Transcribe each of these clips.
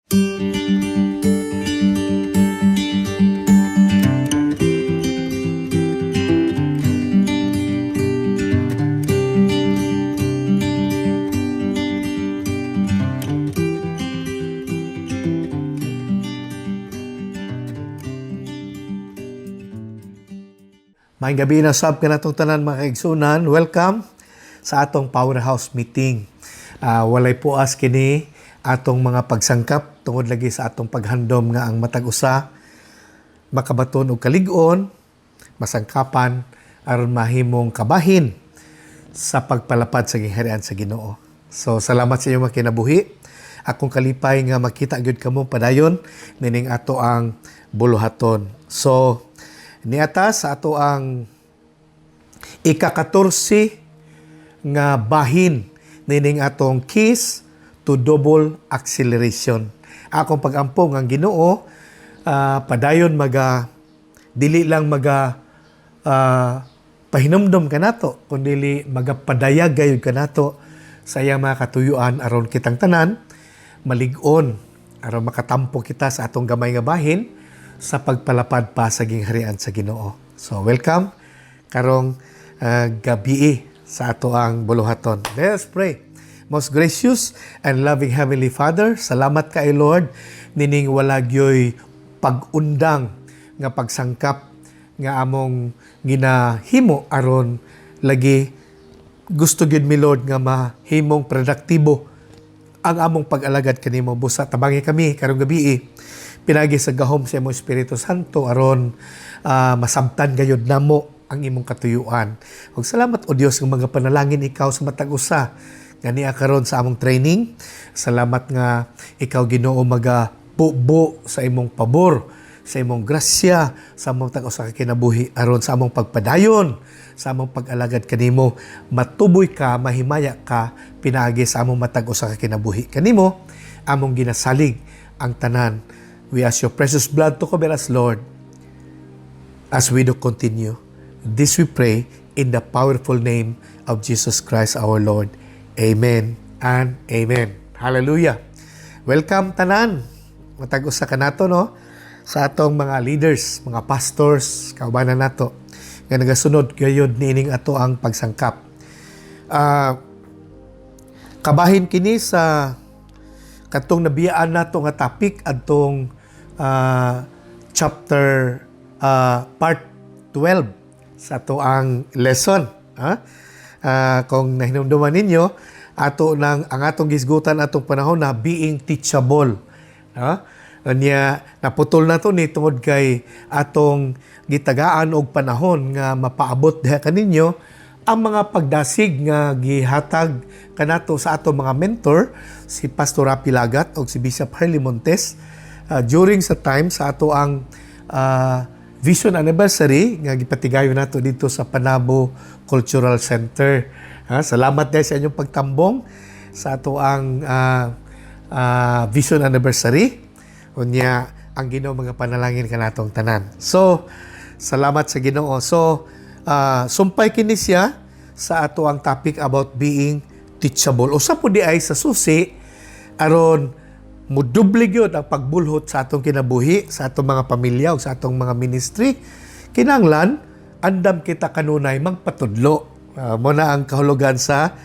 Maayong gabi na sab ka natong tanan mga kaigsunan. Welcome sa atong Powerhouse Meeting. Walay puas kini atong mga pagsangkap tungod lagi sa atong paghandom nga ang matag usa makabaton og kalig-on, masangkapan aron mahimong kabahin sa pagpalapad sa gingharian sa Ginoo. So salamat sa inyo mga kinabuhi. Akong kalipay nga makita gyud kamo padayon nining ato ang buluhaton. So niata sa ato ang ika-14 nga bahin nining atong keys to double acceleration. Akong pag-ampong ang Ginoo padayon dili lang pahinumdom kanato kundi magapadayag gayud kanato sa iyang mga katuyuan aron kitang tanan malig-on aron makatampo kita sa atong gamay nga bahin sa pagpalapad pa sa gingharian sa Ginoo. So welcome karong gabi sa ato ang buluhaton. Let's pray. Most gracious and loving Heavenly Father, salamat kay Lord nining wala gyoy pag-undang nga pagsangkap nga among ginahimo aron lagi gusto gyud mi Lord nga mahimong produktibo ang among pag-alagad kanimo. Busa tabangi kami karong gabi pinagi sa gahom sa imong Espiritu Santo aron masabtan gayud namo ang imong katuyuan. Ug salamat o Dios ng mga panalangin ikaw sa matag usa nga niya karon sa among training. Salamat nga ikaw Ginoo magabubo sa imong pabor, sa imong grasya sa among matag usa ka kinabuhi aron sa among pagpadayon sa among pag-alagad kanimo matuboy ka, mahimaya ka pinaagi sa among matag usa ka kinabuhi kanimo among ginasalig ang tanan. We ask your precious blood to cover us, Lord, as we do continue. This we pray in the powerful name of Jesus Christ our Lord. Amen and amen. Hallelujah. Welcome tanan. Matag-usa ka nato no sa atong mga leaders, mga pastors, kaubanan nato nga nagasunod gayud niining ato ang pagsangkap. Kabahin kini sa katong nabiyaan nato nga topic adtong chapter part 12 sa ato ang lesson. Kung nahinumduman ninyo, ang atong gisgutan atong panahon na being teachable. Nya naputol na to ni tungod kay atong gitagaan og panahon nga mapaabot diha kaninyo ang mga pagdasig nga gihatag kanato sa atong mga mentor si Pastor Rapi Lagat o si Bishop Harley Montes during sa time sa ato ang Vision Anniversary nga gipatigayon nato dito sa Panabo Cultural Center. Salamat dahil sa inyong pagtambong sa ato ang Vision Anniversary. Unya ang Ginoo mga panalangin kanatong tanan. So salamat sa Ginoo. So sumpay kini siya sa ato ang topic about being teachable. Usa po di ay sa susi aron muduble gyud ang pagbulhot sa atong kinabuhi, sa atong mga pamilya o sa atong mga ministry. Kinahanglan andam kita kanunay magpatudlo. Muna ang kahulugan sa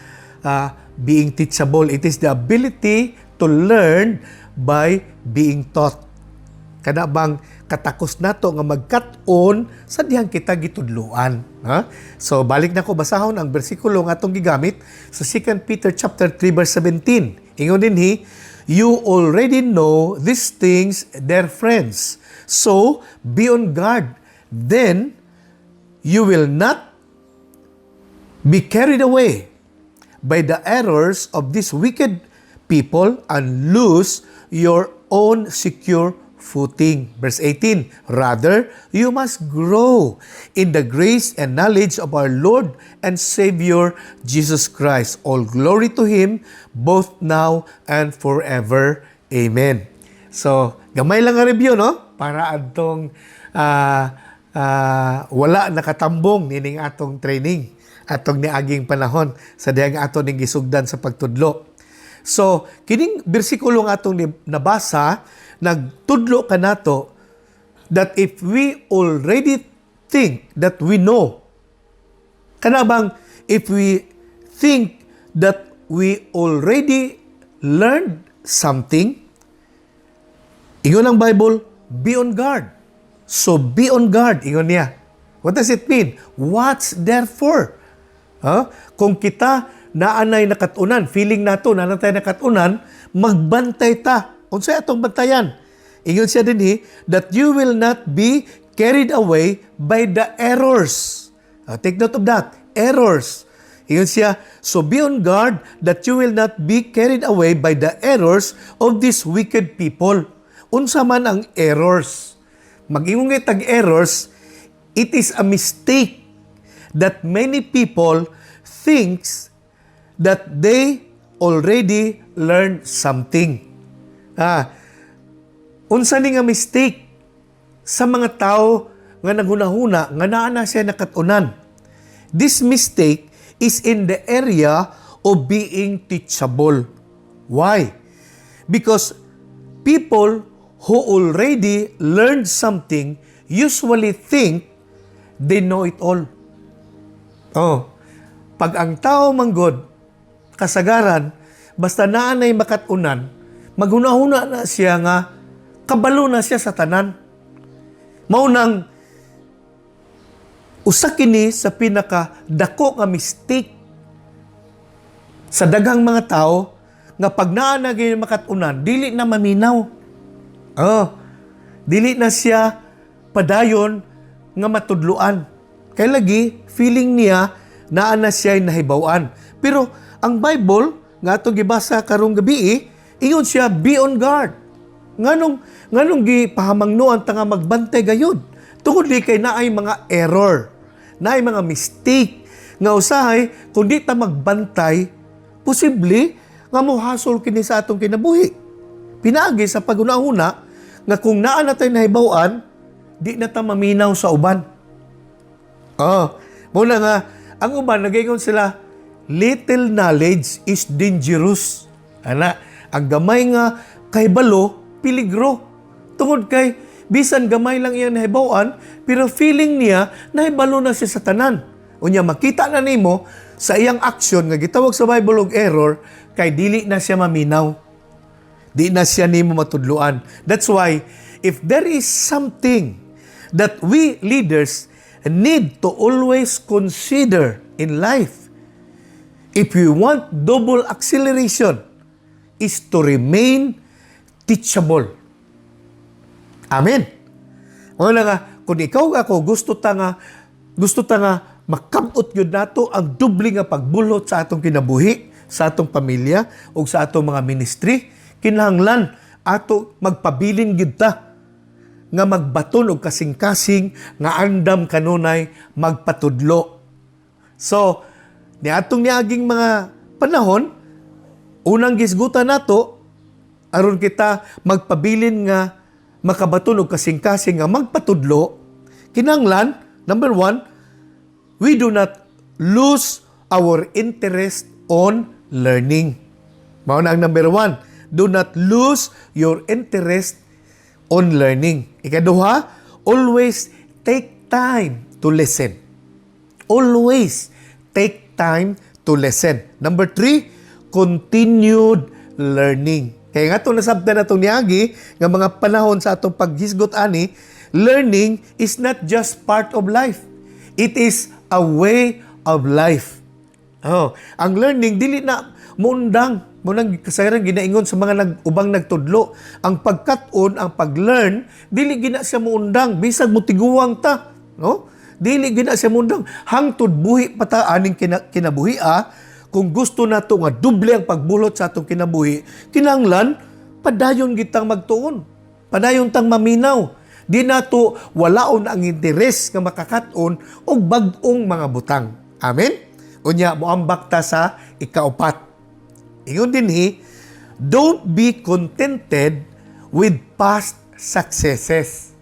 being teachable. It is the ability to learn by being taught. Kada bang katakos nato nga magkat-on sa dihang kita gitudloan. So balik na ko basahon ang bersikulo nga atong gigamit sa 2 Peter chapter 3 verse 17. Ingon dinhi, you already know these things, dear friends. So be on guard. Then you will not be carried away by the errors of these wicked people and lose your own secure footing. Verse 18, rather, you must grow in the grace and knowledge of our Lord and Savior, Jesus Christ. All glory to Him, both now and forever. Amen. So, gamay lang nga review, no? Para atong wala nakatambong nining atong training, atong niaging panahon sa dihang ato ning gisugdan sa pagtudlo. So, kining bersikulo nga atong nabasa, nagtudlo ka nato that if we already think that we know, kanabang if we think that we already learned something, ingon ang Bible, be on guard. So, be on guard, ingon niya. What does it mean? What's therefore? Kung kita naanay nakatunan, feeling nato na tayo nakatunan, magbantay ta. Unsay atong bantayan? Ingon siya din that you will not be carried away by the errors. Take note of that. Errors. Ingon siya, so be on guard that you will not be carried away by the errors of these wicked people. Unsa man ang errors? Mag-ingon tag errors, it is a mistake that many people thinks that they already learned something. Unsa ni nga mistake sa mga tao nga naghunahuna nga naa na siya nakatunan. This mistake is in the area of being teachable. Why? Because people who already learned something usually think they know it all. Pag ang tao manggod, kasagaran, basta naanay makatunan, maghunahuna na siya nga, kabalo na siya sa tanan. Maunang, usa kini sa pinakadako nga mistake sa daghang mga tao, nga pag naanay makatunan, dili na maminaw. Dili na siya padayon nga matudluan. Kaya lagi, feeling niya, naa na siya nahibawan. Pero ang Bible, nga itong gibasa karong gabi, ingon siya, be on guard. Nganong gipahamangnuan ta nga magbantay gayud. Tungod kay naay mga error, naay mga mistake, nga usahay, kung di ta magbantay, posible nga mohasol kini sa atong kinabuhi. Pinaagi sa pag-una-una, nga kung naa na tayo nahibawan, di na ta maminaw sa uban. Muna nga, ang uban, nagayon sila, little knowledge is dangerous. Ang gamay nga kay balo, piligro. Tungod kay, bisan gamay lang iyang nahibawan, pero feeling niya, nahibalo na siya sa tanan. Unya, makita na nimo sa iyang aksyon, nga gitawag sa Bible og error, kay dili na siya maminaw. Di na siya nimo matudluan. That's why, if there is something that we leaders need to always consider in life, if we want double acceleration, is to remain teachable. Amen. Wala nga, kung ikaw ako, gusto ta nga makabot yun nato ang dubli nga pagbulot sa atong kinabuhi, sa atong pamilya, o sa atong mga ministry, kinahanglan ato magpabilin gid ta nga magbaton og kasing-kasing nga andam kanunay magpatudlo. So, niadtong niaging mga panahon, unang gisgutan nato aron kita magpabilin nga makabaton og kasing-kasing nga magpatudlo, kinahanglan, number 1, we do not lose our interest on learning. Mao na ang number 1, do not lose your interest on learning. Ikaduha, always take time to listen. Always take time to listen. Number 3, continued learning. Kaya nga itong nasabda na itong niagi, nga mga panahon sa atong paghisgot ani, learning is not just part of life. It is a way of life. Ang learning, dili na mundang, munang kasayran ginaingon sa mga ubang nagtudlo. Ang pagkat-on, ang pag-learn, dili gina siya muundang, bisag mutiguwang ta. No? Dili gina siya muundang. Hangtod buhi pa ta aning kinabuhi kung gusto nato nga duble ang pagbulot sa atong kinabuhi, kinahanglan, padayon gitang magtuon. Padayon tang maminaw. Di nato walaon ang interes nga makakat-on og bag-ong mga butang. Amen? Unya, moambak ta sa ikaupat. Ingon din don't be contented with past successes.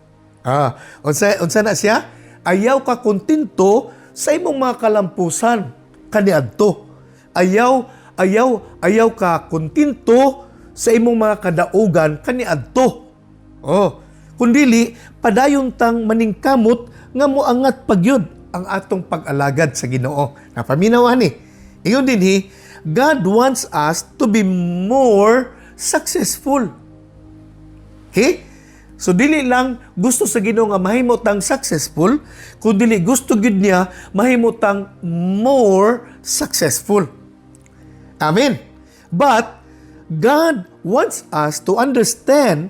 Unsa na siya? Ayaw ka kontento sa imong mga kalampusan kaniadto. Ayaw ayaw ka kontento sa imong mga kadaugan kaniadto. Kundili padayon tang maningkamot nga moangat pagyud ang atong pag-alagad sa Ginoo. Napaminaw ani. Ingon dinhi, God wants us to be more successful. Okay? So dili lang gusto sa Ginoo nga mahimo tang successful, kundi gusto gid niya mahimo tang more successful. Amen. But God wants us to understand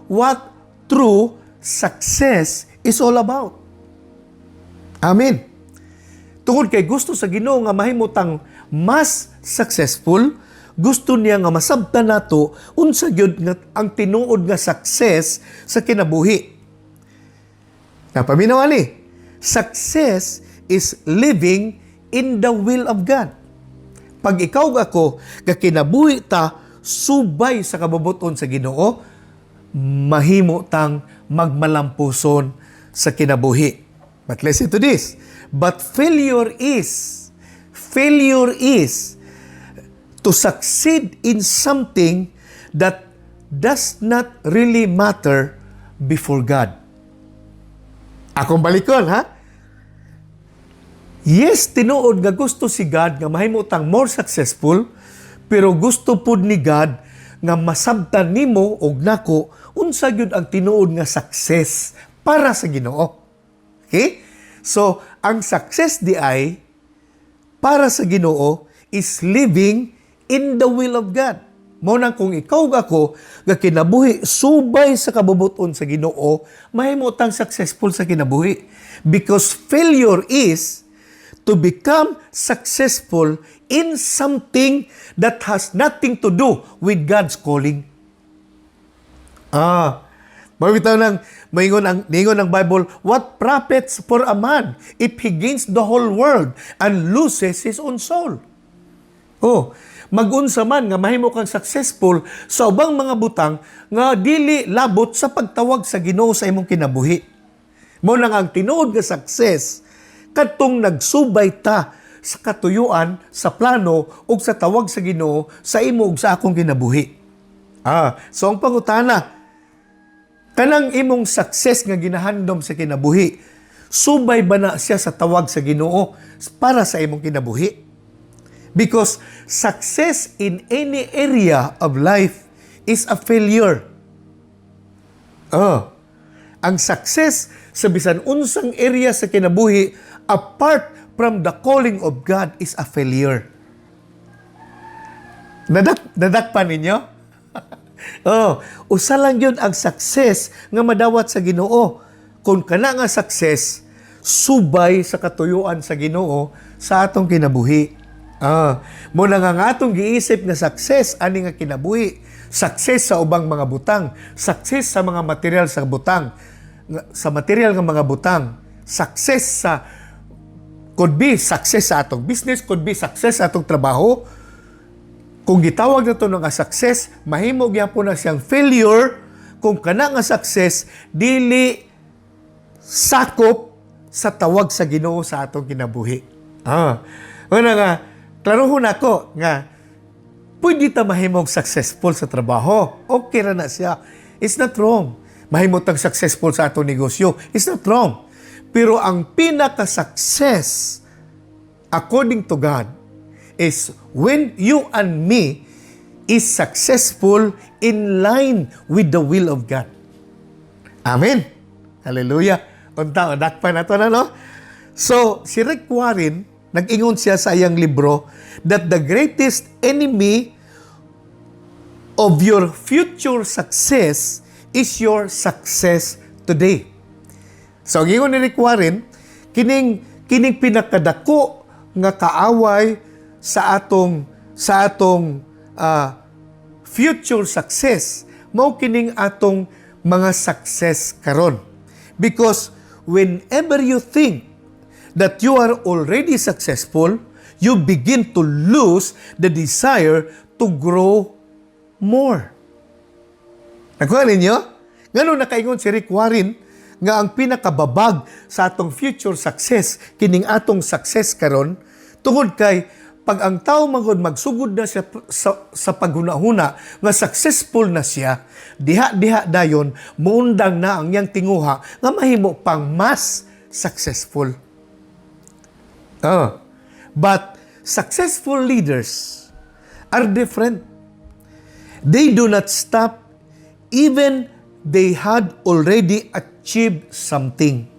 what true success is all about. Amen. Tungod kay gusto sa Ginoo nga mahimo tang mas successful, gusto niya nga masabtan nato unsa gyud nga ang tinuod nga success sa kinabuhi. Napaminaw ani, success is living in the will of God. Pag ikaw ako kinabuhi ta subay sa kabubuton sa Ginoo, mahimo tang magmalampuson sa kinabuhi. But listen to this. But failure is to succeed in something that does not really matter before God. Akong balikon, ha? Yes, tinuod nga gusto si God nga mahimutang more successful, pero gusto pud ni God nga masabtan nimo og nako unsa gyud ang tinuod nga success para sa Ginoo. Okay? So, ang success di ay para sa Ginoo is living in the will of God. Mao nang kung ikaw ako nga kinabuhi subay sa kabubuton sa Ginoo, mahimutang successful sa kinabuhi. Because failure is to become successful in something that has nothing to do with God's calling. Mabitaw nang ningon ang Bible, what profits for a man if he gains the whole world and loses his own soul? Magunsa man nga mahimo kang successful sa ubang mga butang nga dili labot sa pagtawag sa Ginoo sa imong kinabuhi. Mao nang ang tinuod nga success kadtong nagsubay ta sa katuyuan, sa plano ug sa tawag sa Ginoo sa imo ug sa akong kinabuhi. So ang pangutana, kanang imong success nga ginahandom sa kinabuhi, subay ba na siya sa tawag sa Ginoo para sa imong kinabuhi? Because success in any area of life is a failure. Ang success sa bisan unsang area sa kinabuhi apart from the calling of God is a failure. Nadakpan ninyo? Usa lang yun ang success nga madawat sa Ginoo. Kung kana nga success, subay sa katuyuan sa Ginoo sa atong kinabuhi. Muna nga atong giisip nga success ani nga kinabuhi, success sa ubang mga butang, success sa mga material sa butang, sa material nga mga butang, success sa could be success sa atong business, could be success sa atong trabaho. Kung gitawag na ito nga success, mahimo gyapon na siyang failure kung kana nga success dili sakop sa tawag sa Ginoo sa atong kinabuhi. Una nga, klarohon ako nga pwede ta mahimong successful sa trabaho. Okay ra na siya. It's not wrong. Mahimo tang successful sa atong negosyo. It's not wrong. Pero ang pinaka-success according to God is when you and me is successful in line with the will of God. Amen. Hallelujah. Unta, dakpan na to na, no? So, si Rick Warren, nag-ingon siya sa iyang libro that the greatest enemy of your future success is your success today. So, ang ingon ni Rick Warren, kining pinakadako nga kaaway sa atong future success, mao kining atong mga success karon. Because whenever you think that you are already successful, you begin to lose the desire to grow more. Nakuha ninyo? Ganun nakaingon si Rick Warren nga ang pinakababag sa atong future success, kining atong success karon, tungod kay pag ang tao magod magsugod na siya sa paghuna-huna nga successful na siya, diha dayon muundang na ang yang tinguha nga mahimo pang mas successful. But successful leaders are different. They do not stop even they had already achieved something,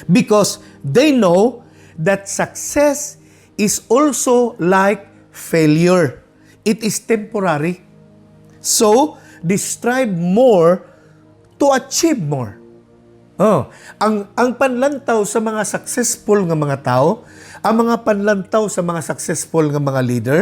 because they know that success is also like failure. It is temporary. So, they strive more to achieve more. Ang panlantaw sa mga successful nga mga tao, ang mga panlantaw sa mga successful nga mga leader,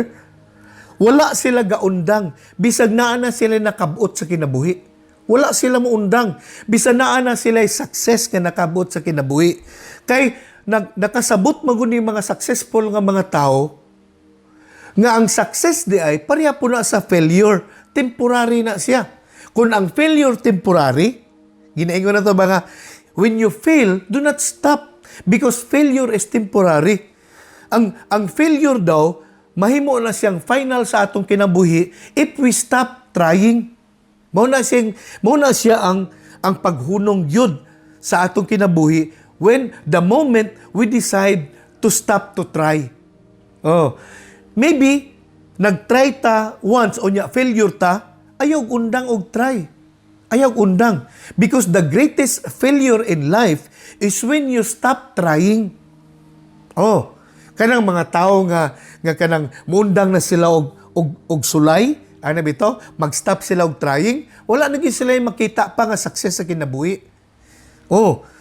wala sila gaundang, bisag naa na sila nakabuot sa kinabuhi. Wala sila muundang, bisag naa na sila success nga nakabuot sa kinabuhi. Kay nakasabot maguni mga successful nga mga tao, nga ang success di ay pareha po na sa failure, temporary na siya. Kung ang failure temporary, ginaingon na to mga, when you fail, do not stop, because failure is temporary. Ang failure daw, mahimo na siyang final sa atong kinabuhi if we stop trying. Mao na siya ang paghunong yun sa atong kinabuhi when the moment we decide to stop to try. Maybe nag-try ta once o nya failure ta, ayaw undang og try. Ayaw undang, because the greatest failure in life is when you stop trying. Kanang mga tao nga kanang muundang na sila og sulay, ano bito? Mag-stop sila og trying, wala na gyud sila makita pa nga success sa kinabuhi.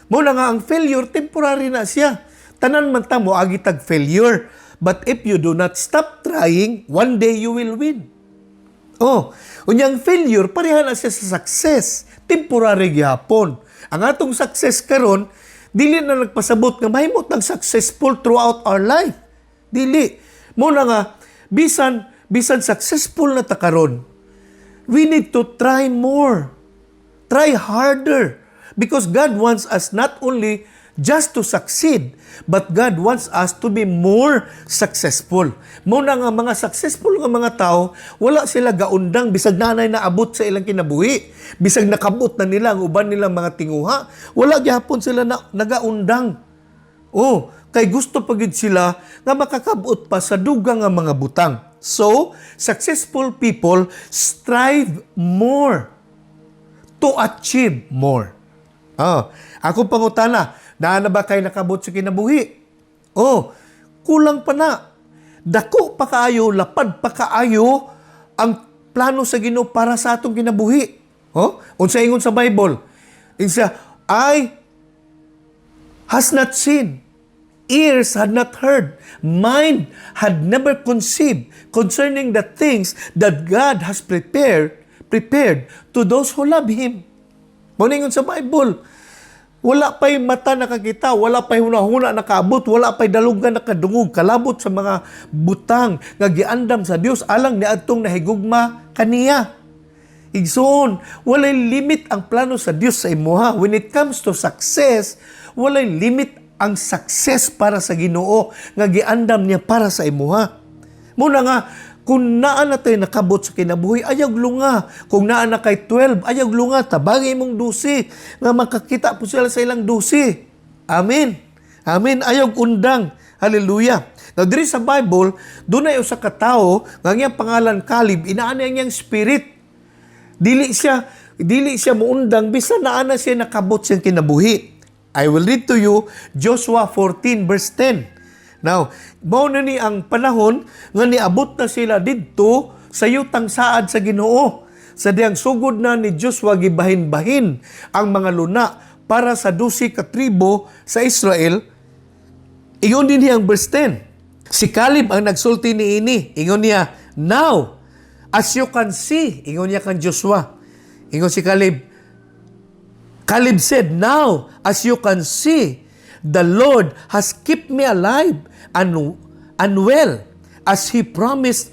Muna nga ang failure temporary na siya. Tanan man ta mo agi tag failure, but if you do not stop trying, one day you will win. Unyang failure pareha na siya sa success, temporary gyapon. Ang atong success karon dili na nagpasabot nga mahimot nag successful throughout our life. Dili. Muna nga bisan successful na ta karon, we need to try more. Try harder. Because God wants us not only just to succeed, but God wants us to be more successful. Muna nga mga successful nga mga tao, wala sila gaundang bisag nanay na abot sa ilang kinabuhi. Bisag nakabot na nila ang uban nilang mga tinguha, wala gyapon sila nagaundang. Kay gusto pagid sila nga makakabot pa sa dugang nga mga butang. So, successful people strive more to achieve more. Ako pangutana, na ba kayo nakabot sa kinabuhi? Kulang pa na. Dako pa kaayo, lapad pa kaayo ang plano sa Ginoo para sa atong kinabuhi. Unsa ingon sa Bible? Insa, eye has not seen, ears had not heard, mind had never conceived concerning the things that God has prepared to those who love Him. Maningon sa Bible, wala pa'y mata nakakita, wala pa'y hunahuna nakaabot, wala pa'y dalugan nakadungog, kalabot sa mga butang nga giandam sa Dios alang niadtong nahigugma kaniya. Igsoon, walay limit ang plano sa Dios sa imuha. When it comes to success, walay limit ang success para sa Ginoo nga giandam niya para sa imuha. Muna nga, kung naan na tayo nakabot sa kinabuhi, ayag lunga. Kung naan na kay 12, ayag lunga. Tabagay mong 12. Nga makakita po sila sa ilang 12. Amen. Amen. Ayag undang. Hallelujah. Now, diri sa Bible, doon ay usa ka tawo nga niyang pangalan Caleb, inaan niya niyang spirit. Dili siya muundang, bisa naan na siya nakabot siyang kinabuhi. I will read to you Joshua 14 verse 10. Now, mao na ni ang panahon nga niabot na sila didto sa yutang saad sa Ginoo. Sa diyang sugod na ni Joshua gibahin-bahin ang mga luna para sa 12 ka tribo sa Israel. Ingon din niya ang verse 10. Si Caleb ang nagsulti niini. Ingon niya, now, as you can see, ingon niya kan Joshua. Ingon si Caleb. Caleb said, now, as you can see, the Lord has kept me alive and well, as He promised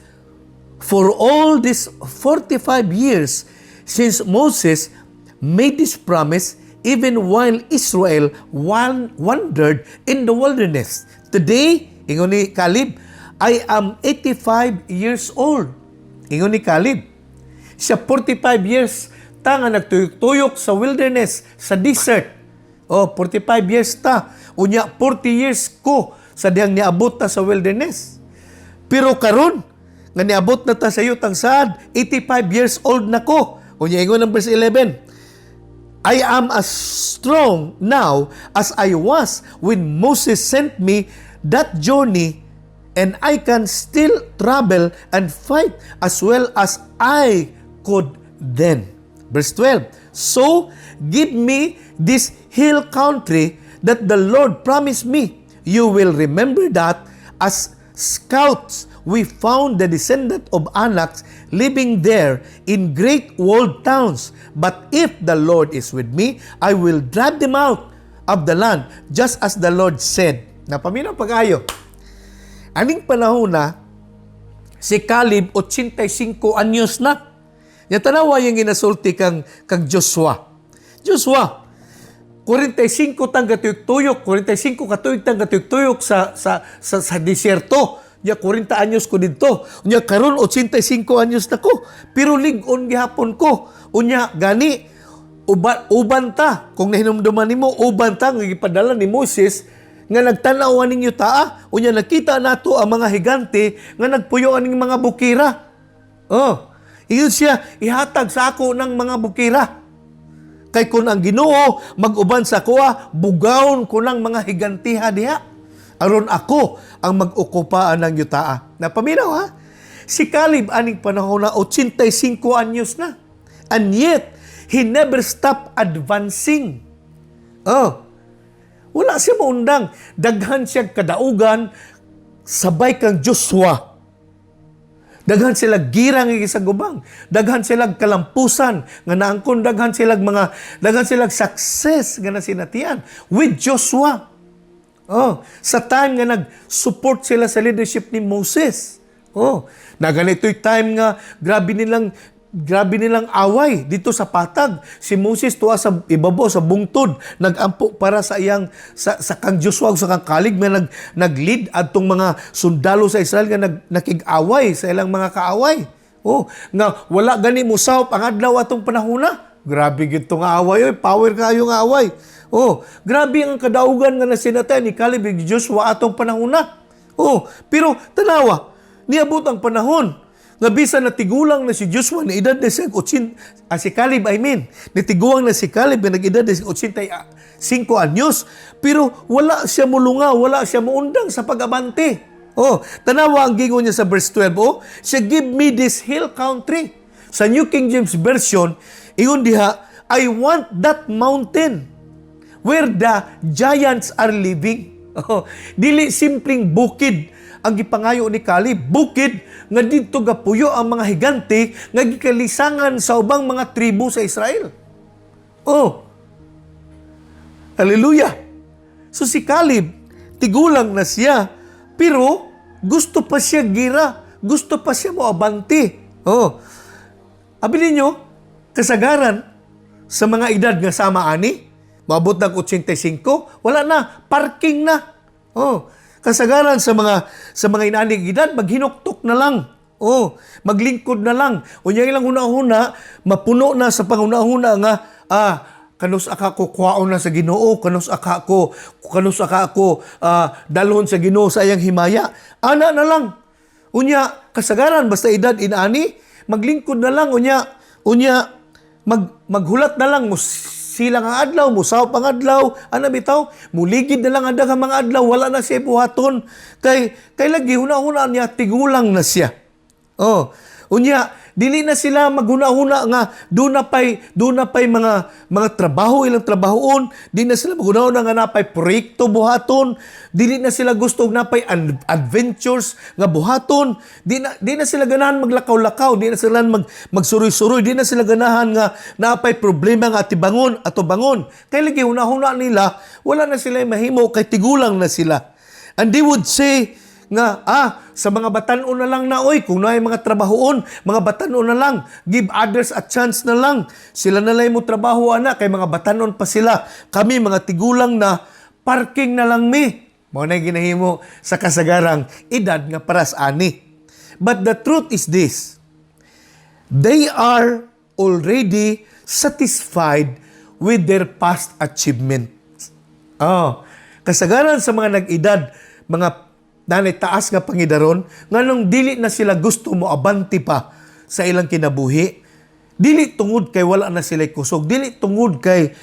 for all these 45 years since Moses made this promise, even while Israel wandered in the wilderness. Today, ingon ni Caleb, I am 85 years old. Ingon ni Caleb. Siya 45 years ta nga nagtuyok-tuyok sa wilderness, sa desert. 45 years ta. Unya 40 years ko sa diyang niabot ta sa wilderness. Pero karon nga niabot na ta sa yutang saad, 85 years old na ko. Unya ingon ang verse 11. I am as strong now as I was when Moses sent me that journey, and I can still travel and fight as well as I could then. Verse 12. So, give me this hill country that the Lord promised me. You will remember that as scouts we found the descendant of Anak living there in great walled towns. But if the Lord is with me, I will drive them out of the land, just as the Lord said. Napaminaw pag-ayo. Aning panahon na, si Caleb, 85 anyos na. Tanawa yung ginasulti kang Joshua. Joshua, 45 tang katuyok-tuyok, 45 katuyok tang katuyok-tuyok sa desierto. 40 anyos ko dito. Unya karon 85 anyos na ko. Pero lig-on gihapon ko. Unya gani uban ta. Kung nahinumduman nimo, uban ta nga gipadala ni Moses nga nagtanaw ninyo taa. Unya nakita nato ang mga higante nga nagpuyo aning mga bukira. Iyon siya ihatag sa ako ng mga bukira. Kay kun ang Ginoo mag-uban sa kuha, bugawon ko ng mga higantiha diha. Aron ako ang mag-okupaan ng yutaa. Napaminaw ha? Si Caleb aning panahon na 85 anyos na. And yet, he never stopped advancing. Wala siya maundang. Daghan siya kadaugan, sabay kang Joshua. Daghan sila girang sa gubang. Daghan sila kalampusan nga naangkon, daghan sila success nga nasinatian with Joshua. Sa time nga nag-support sila sa leadership ni Moses. Na ganito'y time nga grabe nilang away dito sa patag. Si Moses tuwa sa ibabaw sa bungtod, nagampo para sa iyang sa kang Joshua sa kang Caleb nga nag-lead adtong mga sundalo sa Israel nga nakig-away sa ilang mga kaaway. Nga wala gani mo sawp ang adlaw atong panahona. Grabe gid nga away, power kayo nga away. Grabe ang kadaugan nga nasinatay ni Caleb ug Joshua atong panahona. Pero tanawa, niabot ang panahon nga bisan natigulang na si Joshua na edad na siya si Caleb, natiguang na si Caleb na nag-edad na siya 85 anyos, pero wala siya mulunga, wala siya muundang sa pag-abante. Tanawa ang gingon niya sa verse 12, siya, give me this hill country. Sa New King James Version, ingon diha, I want that mountain where the giants are living. Dili simpleng bukid ang gipangayo ni Caleb, bukid nga dito gapuyo ang mga higante nga gikalisangan sa ubang mga tribu sa Israel. Hallelujah! So si Caleb, tigulang na siya, pero gusto pa siya gira, gusto pa siya moabante. Abi ninyo, kasagaran sa mga edad nga sama ani, maabot ng 85, wala na, parking na. Kasagaran sa mga inaning edad, maghinuktok na lang. Maglingkod na lang. Unya ilang huna-huna, mapuno na sa panguna-huna nga, kanus aka ko kwaon na sa Ginoo, kanus aka ko dalhon sa Ginoo sa iyang himaya. Ana na lang. Unya kasagaran basta edad inani, maglingkod na lang. Unya maghulat na lang mo silang ang adlaw, musaw pang adlaw, bitaw, muligid na lang ang daghang mga adlaw, wala na siya buhaton. Kay lagi, huna-huna niya, tigulang na siya. Unya, dili na sila maghuna-huna nga, doon na pay mga trabaho, ilang trabahoon, di na sila maghuna-huna nga napay proyekto buhaton, dili na sila gusto napay adventures nga buhaton, di na sila ganahan maglakaw-lakaw, di na sila magsuroy-suroy, di na sila ganahan nga napay problema nga atibangon ato bangon. Kaya lagi huna-huna nila, wala na sila mahimo, kay tigulang na sila. And they would say nga, sa mga batanon na lang na, kung na mga trabahoon, mga batanon na lang, give others a chance na lang. Sila na lang mo trabaho, kay mga batanon pa sila. Kami, mga tigulang na, parking na lang mi. Mao na ginahimo sa kasagarang edad nga paras ani. But the truth is this: they are already satisfied with their past achievements. Kasagaran sa mga nag-edad, mga nanay taas nga pangidaron, nganong dili na sila gusto mo abanti pa sa ilang kinabuhi. Dili tungod kay wala na sila kusog, dili tungod kay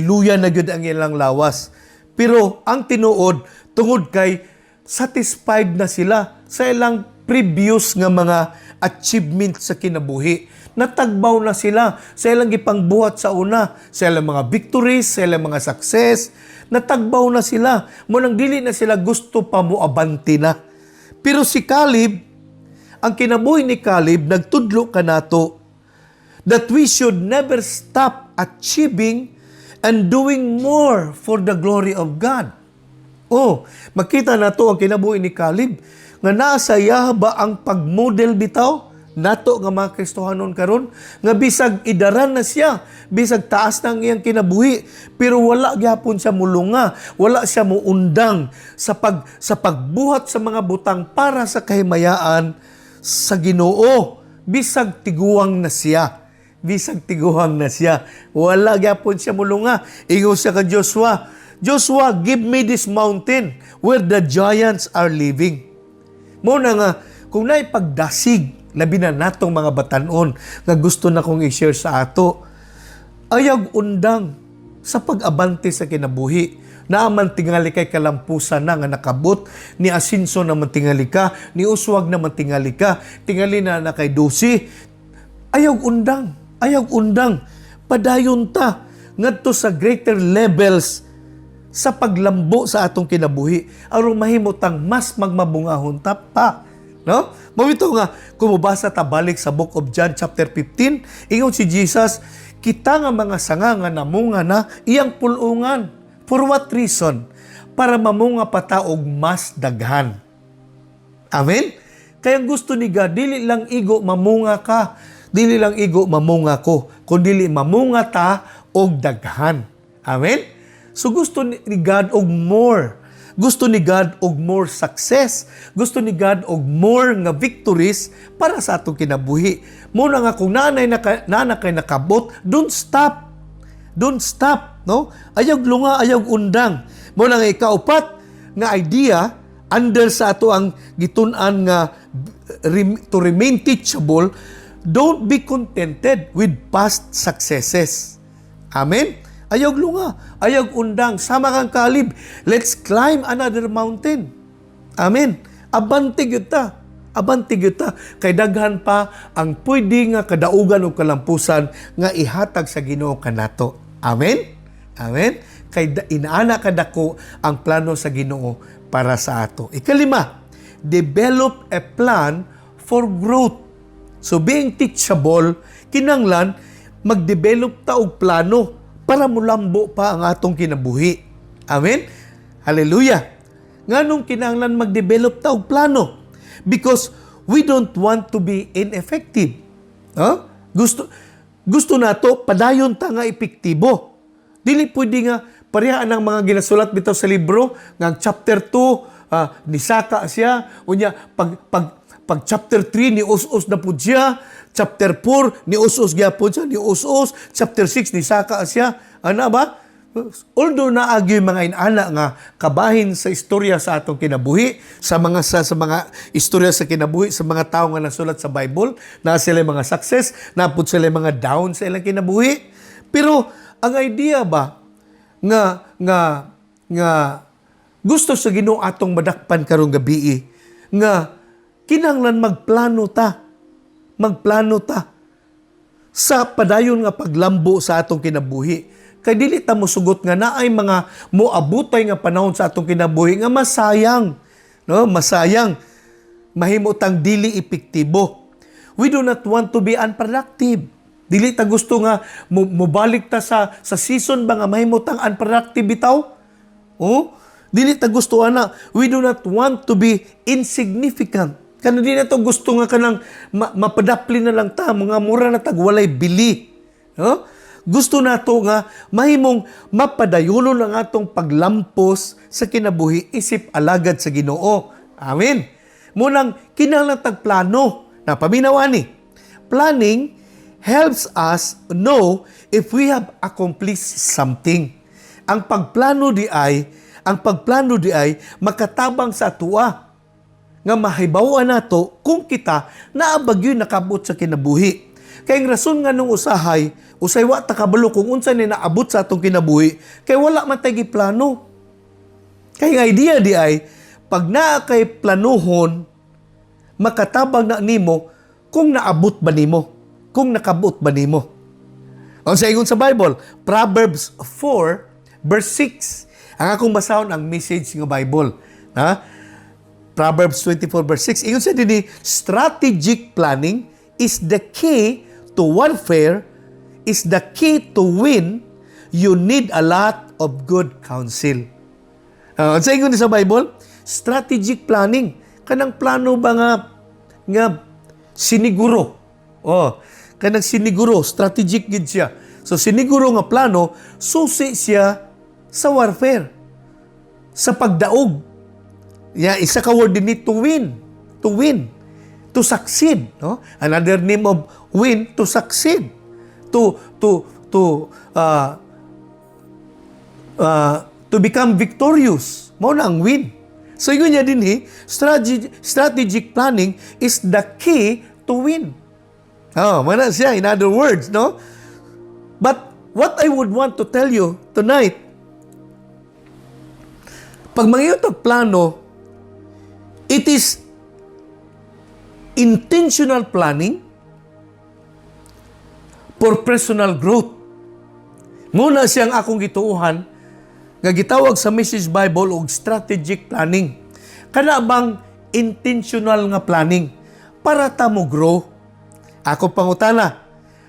luya na gyud ang ilang lawas. Pero ang tinuod tungod kay satisfied na sila sa ilang previous nga mga achievement sa kinabuhi. Natagbaw na sila sa ilang gipangbuhat sa una, sa ilang mga victories, sa ilang mga success. Natagbaw na sila. Munang dili na sila gusto pa mo abanti na. Pero si Caleb, ang kinabuhi ni Caleb, nagtudlo ka nato that we should never stop achieving and doing more for the glory of God. Makita na to ang kinabuhi ni Caleb, nga nasaya ba ang pagmodel bitaw nato nga mga Kristohanon karon, nga bisag idaran na siya, bisag taas na ang iyang kinabuhi, pero wala gyapon siya mulunga, wala siya muundang sa pagbuhat sa mga butang para sa kahimayaan sa Ginoo. Bisag tiguang na siya. Bisag tiguang na siya. Wala gyapon siya mulunga. Ingon siya ka Joshua, Joshua, give me this mountain where the giants are living. Muna nga, kung na'y pagdasig, labi na natong mga batanon nga gusto na kong i-share sa ato, ayag undang sa pag-abante sa kinabuhi. Naaman tingali kay kalampusan na nga nakabot, ni Asinso na mantingali ka, ni Uswag na mantingali ka, tingali na kay Dusi. Ayag undang, padayon ta ngadto sa greater levels sa paglambo sa atong kinabuhi, aron mahimutang mas magmabungahon ta pa. No? Mawito nga, kumubasa ta balik sa Book of John chapter 15, ingon si Jesus, kita nga mga sanga nga namunga na iyang pulungan. For what reason? Para mamunga pa ta og mas daghan. Amen? Kaya gusto ni God, dili lang igo mamunga ka, dili lang igo mamunga ko, kundi mamunga ta og daghan. Amen? So gusto ni God og more. Gusto ni God og more success. Gusto ni God og more nga victories para sa atong kinabuhi. Muna nga kung nanay kay nakabot, don't stop. Don't stop, no? Ayog lunga, ayog undang. Muna nga ikaupat nga idea under sa ato ang gitun-an nga to remain teachable, don't be contented with past successes. Amen? Ayog lunga, ayog undang, sama kang Caleb, let's climb another mountain. Amen. Abantig yun ta. Kay daghan pa ang pwede nga kadaugan o kalampusan nga ihatag sa Ginoo kanato. Amen? Amen? Kay inaana kadako ang plano sa Ginoo para sa ato. Ikalima, develop a plan for growth. So being teachable, kinanglan mag-develop ta og plano para mulambo pa ang atong kinabuhi. Amen? Hallelujah! Nganong kinahanglan mag-develop ta og plano? Because we don't want to be ineffective. Gusto nato padayon ta nga epektibo. Dili pwede nga parehas ang mga ginasulat bitaw sa libro nga chapter 2 nisaka siya, unya pag chapter 3 ni us-us na pud siya, chapter 4 ni us-us gyapon siya, ni us-us, chapter 6 ni saka siya. Ana ba? Although naagi mga inana nga kabahin sa istorya sa atong kinabuhi, sa mga istorya sa kinabuhi sa mga tao nga nasulat sa Bible, na sila mga success, napud sila mga down sa ilang kinabuhi. Pero ang idea ba nga gusto sa Ginoo atong madakpan karong gabi nga kinahanglan magplano ta sa padayon nga paglambo sa atong kinabuhi. Kay dili ta mo sugot nga naay mga moabutay nga panahon sa atong kinabuhi nga masayang, no? Masayang, mahimutang dili epektibo. We do not want to be unproductive. Dili ta gusto nga mobalik ta sa season ba nga mahimutang unproductive bitaw? Dili ta gusto ana. We do not want to be insignificant. Kano di na to gusto nga kanang mapadapli na lang ta, mga mura na tag walay bili. No? Gusto nato nga mahimong mapadayunon ang atong paglampos sa kinabuhi isip alagad sa Ginoo. Amen. Munang kinahanglan tag plano na paminawani. Planning helps us know if we have accomplished something. Ang pagplano di ay makatabang sa atua nga mahibaw nato kung kita naabag yun nakabot sa kinabuhi. Kaya rason nga nung usay wa ta kabalo kung unsa ni naabot sa atong kinabuhi, kay wala man tay giplano. Kaya idea di ay pag naa kay planuhon, makatabang na nimo kung naabot ba nimo, kung nakabot ba nimo. O sa ingon sa Bible, Proverbs 4 verse 6. Ang akong basahon ang message ng Bible. Ha? Proverbs 24 verse 6. Ingon sa dinhi, strategic planning is the key to warfare, is the key to win. You need a lot of good counsel. Sa ingon sa Bible, strategic planning. Kanang plano ba nga siniguro. Kanang siniguro, strategic gid siya. So siniguro nga plano, susi siya sa warfare, sa pagdaog. Isa ka word din to win. To win. To succeed. No? Another name of win, to succeed. To become victorious. Mao na ang win. So yun niya din strategic planning is the key to win. Mana siya, in other words, no? But what I would want to tell you tonight, pag mangyayot plano, it is intentional planning for personal growth. Muna siyang akong gituuhan nga gitawag sa Message Bible og strategic planning. Kana bang intentional nga planning para ta mo grow? Ako pangutana,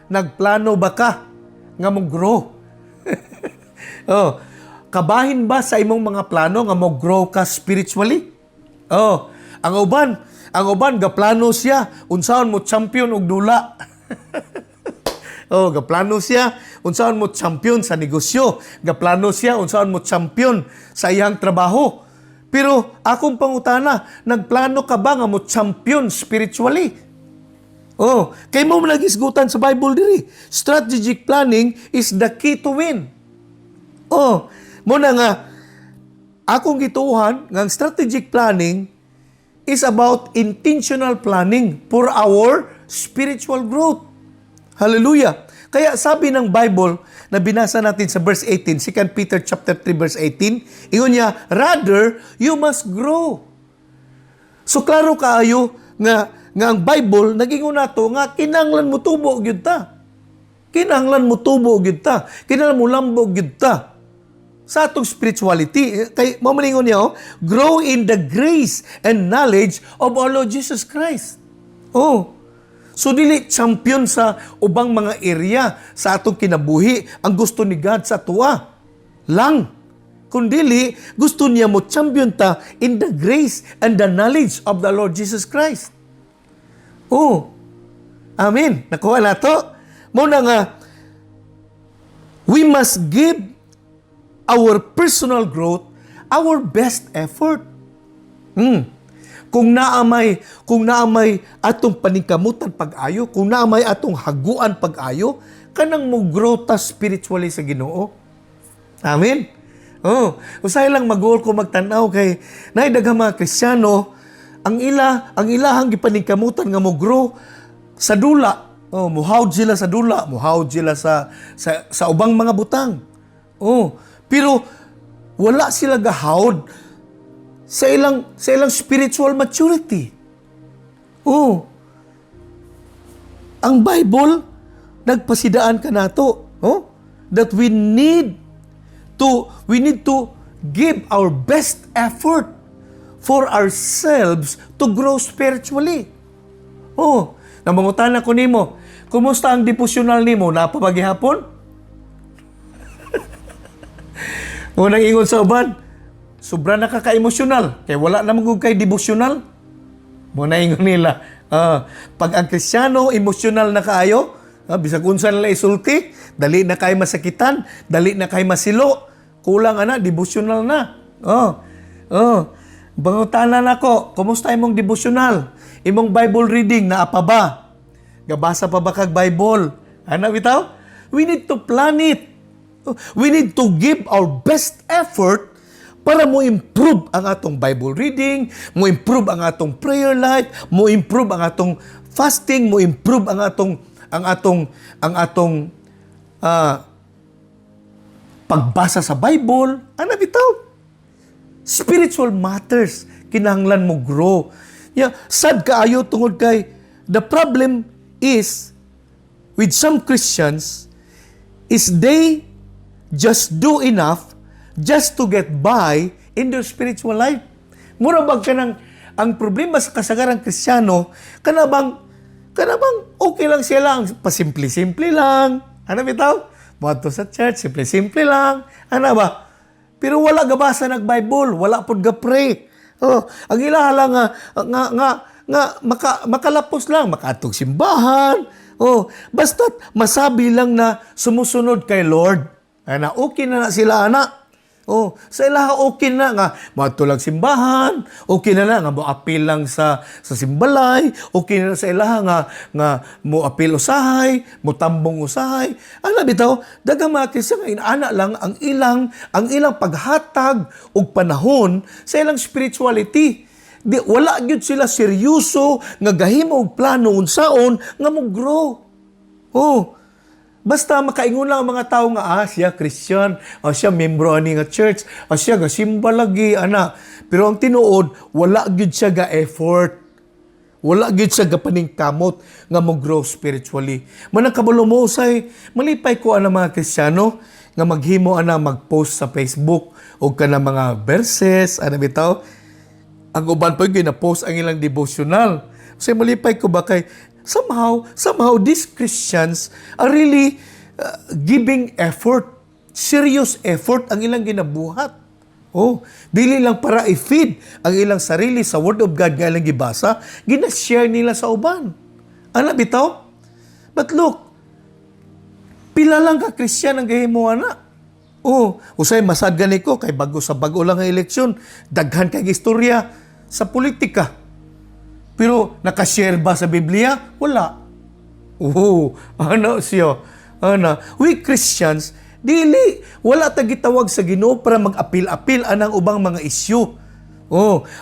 nagplano ba ka nga mo grow? Kabahin ba sa imong mga plano nga mo grow ka spiritually? Ang uban gaplano siya unsaon mo champion og dula. Gaplano siya unsaon mo champion sa negosyo, gaplano siya unsaon mo champion sa iyang trabaho. Pero akong pangutana, nagplano ka ba nga mo champion spiritually? Kay mo nagisgutan sa Bible diri. Strategic planning is the key to win. Muna nga akong gituuhan nga strategic planning is about intentional planning for our spiritual growth. Hallelujah. Kaya sabi ng Bible na binasa natin sa verse 18, 2 Peter chapter 3 verse 18, ingon niya, rather you must grow. So klaro kaayo nga ang Bible nagingon nato nga kinahanglan mo tubo gyud ta. Kinahanglan mo tubo gyud ta. Kinahanglan mo lambog gyud ta sa atong spirituality. Kay mamalingon niya, grow in the grace and knowledge of our Lord Jesus Christ. So dili champion sa ubang mga area sa atong kinabuhi ang gusto ni God sa tuwa lang. Kundili gusto niya mo champion ta in the grace and the knowledge of the Lord Jesus Christ. Amen. Nakuha na to. Muna nga, we must give our personal growth our best effort. Kung naamay atong paningkamutan pag-ayo, kung naamay atong haguan pag-ayo, kanang mo grow ta spiritually sa Ginoo. Amen. Usay lang mag-goal ko magtanaw kay naay daghang mga Kristiyano ang ilahang gipaningkamutan nga mo grow sa dula. Muhawd sila sa dula, muhawd sila sa ubang mga butang. Pero wala sila gahawd sa ilang spiritual maturity. Ang Bible nagpasidaan ka nato, that we need to give our best effort for ourselves to grow spiritually. Namangutana ko nimo, kumusta ang devotional nimo? Napabagihapon? Munang ingon sa uban, sobra nakaka-emosyonal. Kaya wala namang kay devotional. Muna ingon nila, pag ang Kristiyano emosyonal na kaayo, Bisag unsa nila isulti, dali na kay masakitan, dali na kay masilo. Kulang ana, devotional na. Bangutanan ako, kumusta imong devotional? Imong Bible reading, naa pa ba? Gabasa pa ba kag Bible? Ano bitaw? We need to plan it. We need to give our best effort para mo improve ang atong Bible reading, mo improve ang atong prayer life, mo improve ang atong fasting, mo improve ang atong pagbasa sa Bible. Ano bitaw? Spiritual matters. Kinahanglan mo grow. Sad kaayo tungod kay the problem is with some Christians is they just do enough just to get by in their spiritual life. Mura ba ka nang ang problema sa kasagarang Kristiyano, kanabang okay lang siya lang, pasimple-simple lang. Ano bitaw? Muadto sa church, simple-simple lang. Ano ba? Pero wala gabasa nag-Bible, wala pod ga-pray. Ang ilaha nga makalapos lang, makaatog simbahan. Basta't masabi lang na sumusunod kay Lord. Ana, okay na sila, anak. Sa ilaha okay na nga matulag simbahan, okay na nga mo apil lang sa simbalay, okay na sa ilaha nga mo apil usahay, mo tambong usahay. Ano bitaw, daghang mga Kristiyan nga inaana lang ang ilang paghatag og panahon sa ilang spirituality. Wala gyud sila seryoso nga gahimo og plano unsaon nga mo grow. Basta makaingon lang ang mga tao nga, siya Christian, siya membro ani nga church, siya ga simba lagi, ana. Pero ang tinuod, wala gyud siya ga effort. Wala gyud siya ga paningkamot nga mo grow spiritually. Manang kabalo mo usay, malipay ko ana mga Kristiyano nga maghimo ana mag-post sa Facebook o kana mga verses, ana bitaw. Ang uban pa gyud na post ang ilang devotional. Kasi malipay ko ba kay somehow these Christians are really giving effort, serious effort ang ilang ginabuhat. Dili lang para i-feed ang ilang sarili sa Word of God nga ilang gibasa, gina-share nila sa uban. Ano bitaw? But look, pila lang ka Christian ang gahimo ana. Usay masad gani ko kay bago lang ang eleksyon, daghan kay istorya sa politika. Pero nakashare ba sa Biblia? Wala. Ano siya? We Christians, wala ta gitawag sa Ginoo para mag-apil-apil anang ubang mga isyu.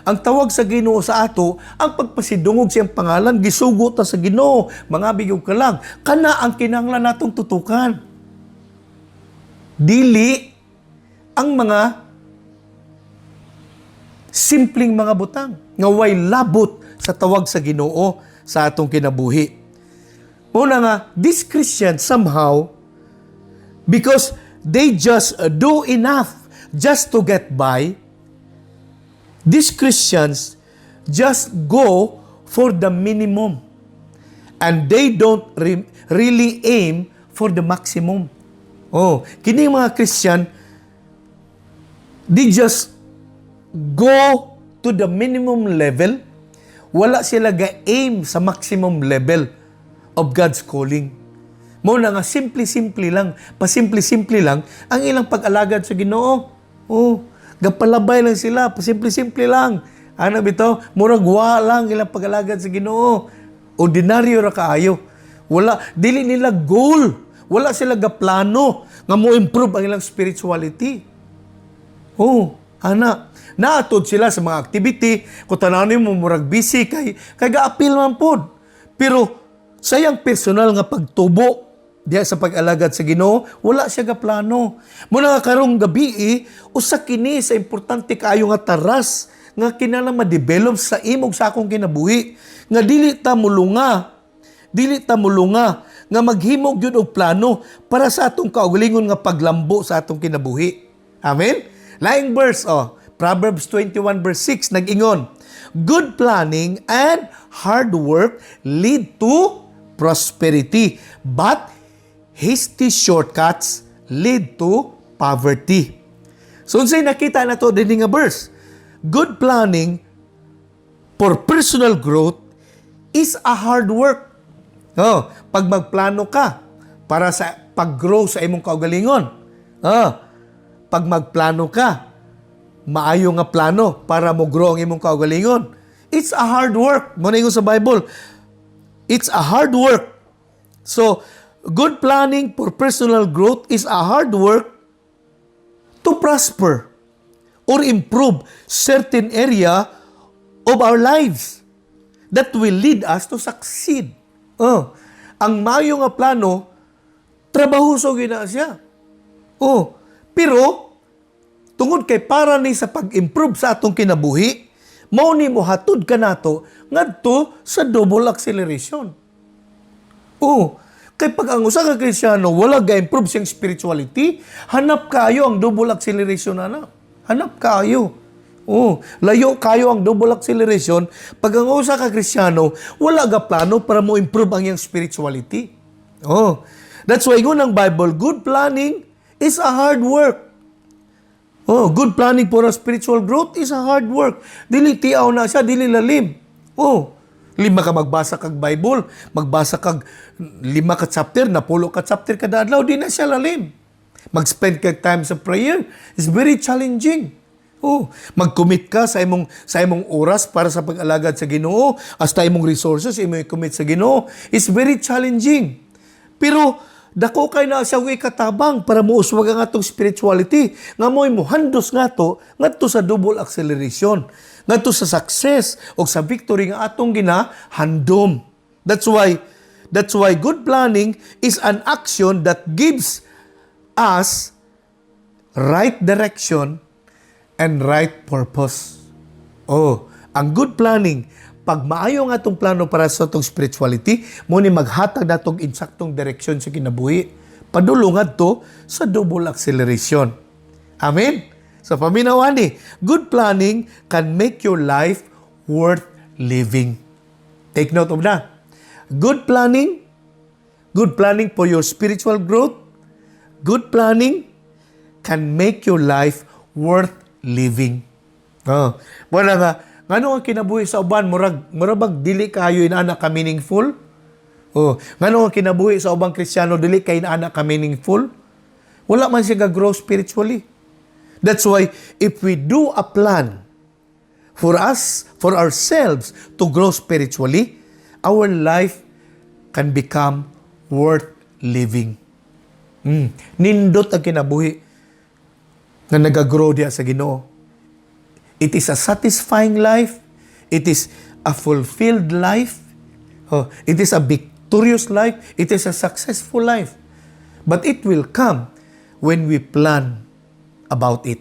Ang tawag sa Ginoo sa ato, ang pagpasidungog siyang pangalan, gisugo ta sa Ginoo, mga bigog ka lang. Kana ang kinahanglan natong tutukan. Dili ang mga simpleng mga butang nga way labot sa tawag sa Ginoo sa atong kinabuhi. Una nga, these Christians somehow, because they just do enough just to get by, these Christians just go for the minimum. And they don't really aim for the maximum. Kini mga Christian, they just go to the minimum level. Wala sila ga-aim sa maximum level of God's calling. Muna nga, simple-simple lang, pasimple-simple lang, ang ilang pag-alagad sa Ginoo. Gapalabay lang sila, pasimple-simple lang. Ano bitaw? Murag lang ilang pag-alagad sa Ginoo. Ordinaryo ra kaayo. Dili nila goal. Wala sila ga-plano nga mo improve ang ilang spirituality. Naatod sila sa mga activity, kung tanaw mo murag busy, kay ga-appeal man pod. Pero sayang personal nga pagtubo diya sa pag-alagad sa Ginoo, wala siya ga plano. Muna nga karong gabi, usa kini sa importante kaayo nga taras nga kinahanglan ma-develop sa imong sa akong kinabuhi, nga dili ta mulunga nga maghimog gyud og plano para sa atong kaugalingon nga paglambo sa atong kinabuhi. Amen? Laing verse, Proverbs 21 verse 6, nag-ingon, good planning and hard work lead to prosperity, but hasty shortcuts lead to poverty. So, unsay nakita na to din nga verse? Good planning for personal growth is a hard work. Pag magplano ka para sa pag-grow sa imong kaugalingon. Pag magplano ka, maayo nga plano para mo grow ang imong kaugalingon. It's a hard work. Muna yung sa Bible. It's a hard work. So, good planning for personal growth is a hard work to prosper or improve certain area of our lives that will lead us to succeed. Ang maayo nga plano, trabahuso gina siya. Pero, tungod kay para ni sa pag-improve sa atong kinabuhi, mao ni mo hatod ka nato ngadto sa double acceleration. Kay pag ang usa ka Kristiyano wala ga-improve siyang spirituality, hanap kayo ang double acceleration ana. Hanap kayo. Layo kayo ang double acceleration pag ang usa ka Kristiyano wala ga plano para mo improve ang iyang spirituality. That's why ng Bible, good planning is a hard work. Good planning for a spiritual growth is a hard work. Dili tiaw na siya, dili lalim. Lima ka magbasa kag Bible, magbasa kag 5 ka chapter, 10 ka chapter kada adlaw, di na siya lalim. Mag-spend kag time sa prayer is very challenging. Mag-commit ka sa imong oras para sa pag-alagad sa Ginoo, hasta imong resources imong i-commit sa Ginoo is very challenging. Pero dako kay na siya katabang para muuswag ang atong spirituality. Nga mo handos ngadto sa double acceleration, ngadto sa success o sa victory nga atong ginahandom. That's why good planning is an action that gives us right direction and right purpose. Ang good planning, pag maayo nga itong plano para sa itong spirituality, mo ni maghatag na itong insaktong direksyon sa kinabuhi. Padulungan to sa double acceleration. Amen? So, paminawan ni, good planning can make your life worth living. Take note of that. Good planning for your spiritual growth, good planning can make your life worth living. Wala nga, ngano ang kinabuhi sa uban, murag dili kayo inaana ka meaningful? Ngano ang kinabuhi sa ubang Kristiyano, dili kayo inaana ka meaningful? Wala man siya ga-grow spiritually. That's why, if we do a plan for ourselves to grow spiritually, our life can become worth living. Nindot ang kinabuhi na nag-grow diya sa Ginoo. It is a satisfying life. It is a fulfilled life. It is a victorious life. It is a successful life. But it will come when we plan about it.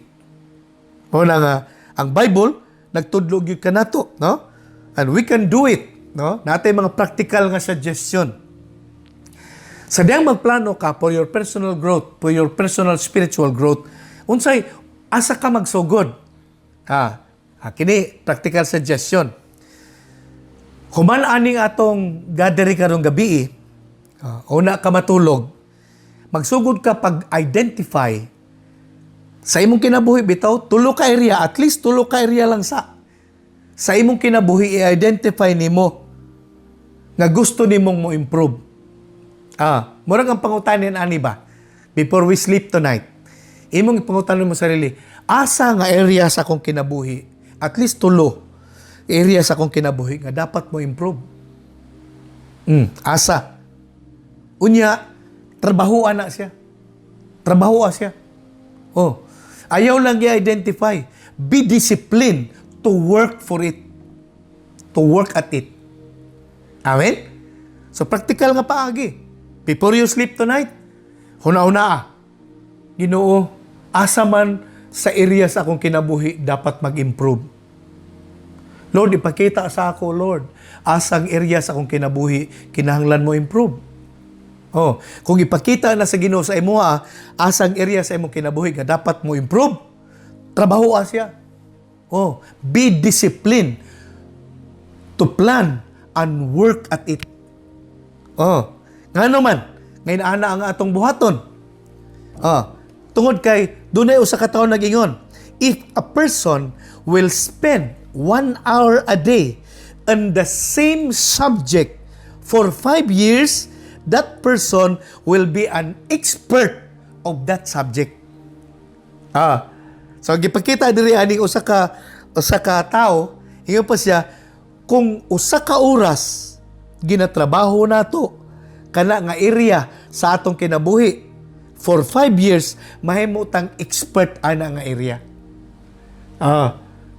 Nga, ang Bible, nagtudlog yun ka nato, no? And we can do it, no? Natay mga practical nga suggestion. Sa diyang magplano ka for your personal growth, for your personal spiritual growth, unsay, asa ka magsugod? Kini practical suggestion. Human aning atong gathering karong gabi, una ka matulog, magsugod ka pag-identify sa imong kinabuhi bitaw, tulo ka area, at least tulo ka area lang sa imong kinabuhi i-identify nimo nga gusto nimong mo improve. Murag ang pangutanin ani ba? Before we sleep tonight, imong ipangutanon mo sarili, asa nga area sa akong kinabuhi, at least tulo area sa akong kinabuhi nga dapat mo improve. Asa. Unya, trabahoan na siya. Ayaw lang i-identify. Be disciplined to work for it. To work at it. Amen? So, practical nga paagi. Before you sleep tonight, huna-huna Ginoo, asa man sa area sa akong kinabuhi dapat mag-improve. Lord, ipakita sa ako, Lord, asang area sa akong kinabuhi, kinahanglan mo improve. Kung ipakita na sa Ginoo sa imo, asang area sa imong kinabuhi nga dapat mo improve, trabaho siya. Be disciplined to plan and work at it. Nga naman, ngayon ana ang atong buhaton. Tungod kay, dunay usa ka tawo nag-ingon, if a person will spend 1 hour a day on the same subject for 5 years, that person will be an expert of that subject. So gipakita diri aning usa ka tawo, ingon pa siya, kung usa ka oras ginatrabaho nato kana nga area sa atong kinabuhi for 5 years, mahimutang expert ana nga area.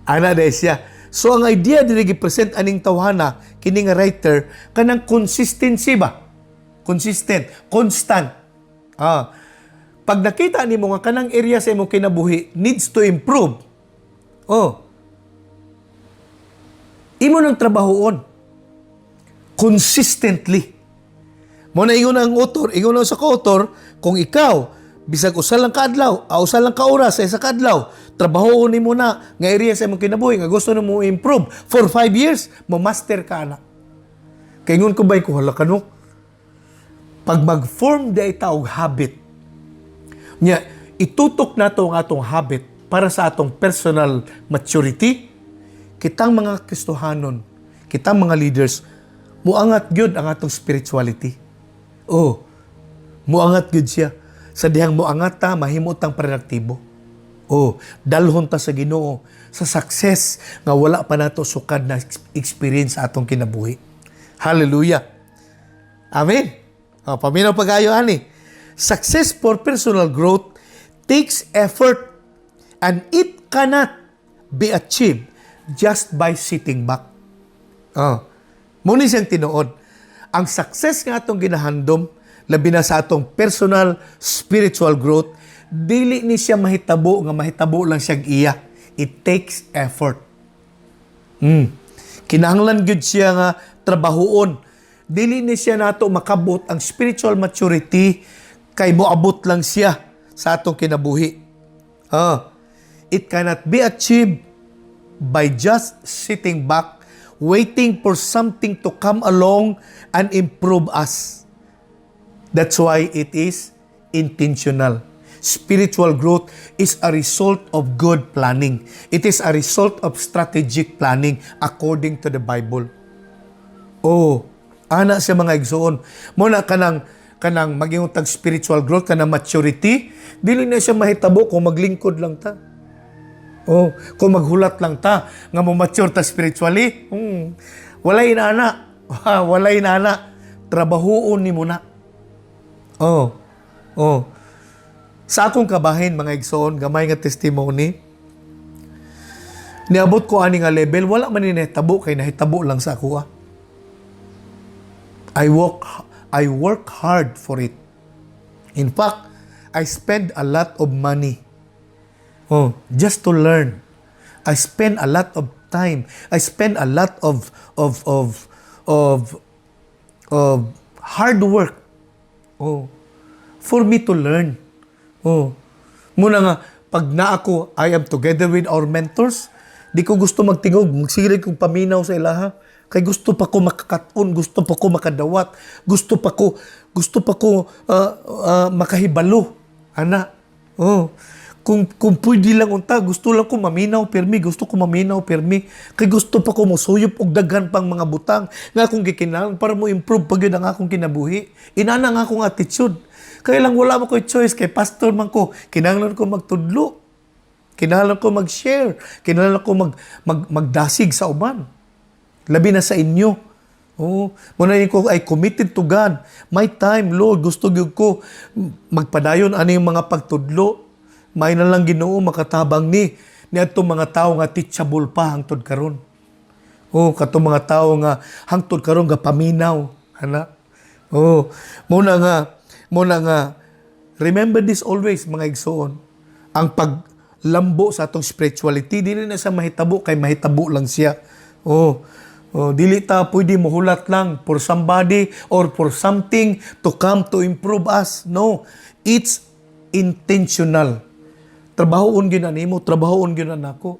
Ana dahil siya. So ang idea dili gi-present aning tawhana kini nga writer kanang consistency ba? Constant. Pag nakita nimo nga kanang area sa imong kinabuhi needs to improve. Imo nang trabahoon consistently. Mo na ingon ang author, ingon sa author, kung ikaw bisag usa lang ka adlaw, usa lang ka oras sa isa ka adlaw, trabahoon nimo na nga area sa imong kinabuhi nga gusto nimo improve for 5 years, mo master ka na. Kay ingon ko ba ko hala kano? Pag mag-form day ta og habit, nya itutok nato ang atong habit para sa atong personal maturity, kitang mga Kristohanon, kitang mga leaders, muangat gyud ang atong spirituality. Muangat gyud siya. Sa dihang muangat ta, mahimot tang produktibo. Dalhon ta sa Ginoo sa success nga wala pa nato sukad na experience sa atong kinabuhi. Hallelujah. Amen. Paminaw pagayo ani. Success for personal growth takes effort and it cannot be achieved just by sitting back. Muna siyang tinuod. Ang success nga atong ginahandom, labi na sa atong personal spiritual growth, dili ni siya mahitabo lang siyang iya. It takes effort. Kinahanglan gyud siya nga trabahoon. Dili ni siya nato makabot ang spiritual maturity kay moabot lang siya sa atong kinabuhi. It cannot be achieved by just sitting back, waiting for something to come along and improve us. That's why it is intentional. Spiritual growth is a result of good planning. It is a result of strategic planning according to the Bible. Ana siya mga igsoon. Muna kanang maging tag spiritual growth, kanang maturity, dili na siya mahitabo kung maglingkod lang ta. Kung maghulat lang ta, nga mo mature ta spiritually, walay na ana. Trabahoon ni mo na. Sa akong kabahin, mga igsoon, gamay nga testimony, niabot ko ani nga level, wala man ni nahitabo, kay nahitabo lang sa ako. I work hard for it. In fact, I spend a lot of money just to learn. I spend a lot of time. I spend a lot of hard work for me to learn. Muna nga, pag na ako, I am together with our mentors, di ko gusto magtingog, magsigilig kong paminaw sa ilaha. Kay gusto pa ko makakaton, gusto pa ko makadawat, gusto pa ko makahibalo. Ana. Kung pwede lang unta, gusto lang ko maminaw permi. Kay gusto pa ko musuyop og daghan pang mga butang nga akong gikinahanglan para mo improve pag yun ang akong kinabuhi. Inana nga akong attitude. Kaya lang wala mo ko choice, kay pastor man ko, kinahanglan ko magtudlo. Kinahanglan ko mag-share. Kinahanglan ko magdasig sa uban. Labi na sa inyo. Muna yun ko ay committed to God. My time, Lord, gusto ko magpadayon ano yung mga pagtudlo. May na lang Ginoo makatabang ni atong mga tao nga teachable pa hangtod karon. Katong mga tao nga hangtod karon nga paminaw, ana. Muna nga remember this always, mga igsoon. Ang paglambo sa atong spirituality dili na sa mahitabo, kay mahitabo lang siya. Dili ta pwede muhulat lang for somebody or for something to come to improve us. No, it's intentional. Trabahoon gyud nimo, trabahoon gyud nako.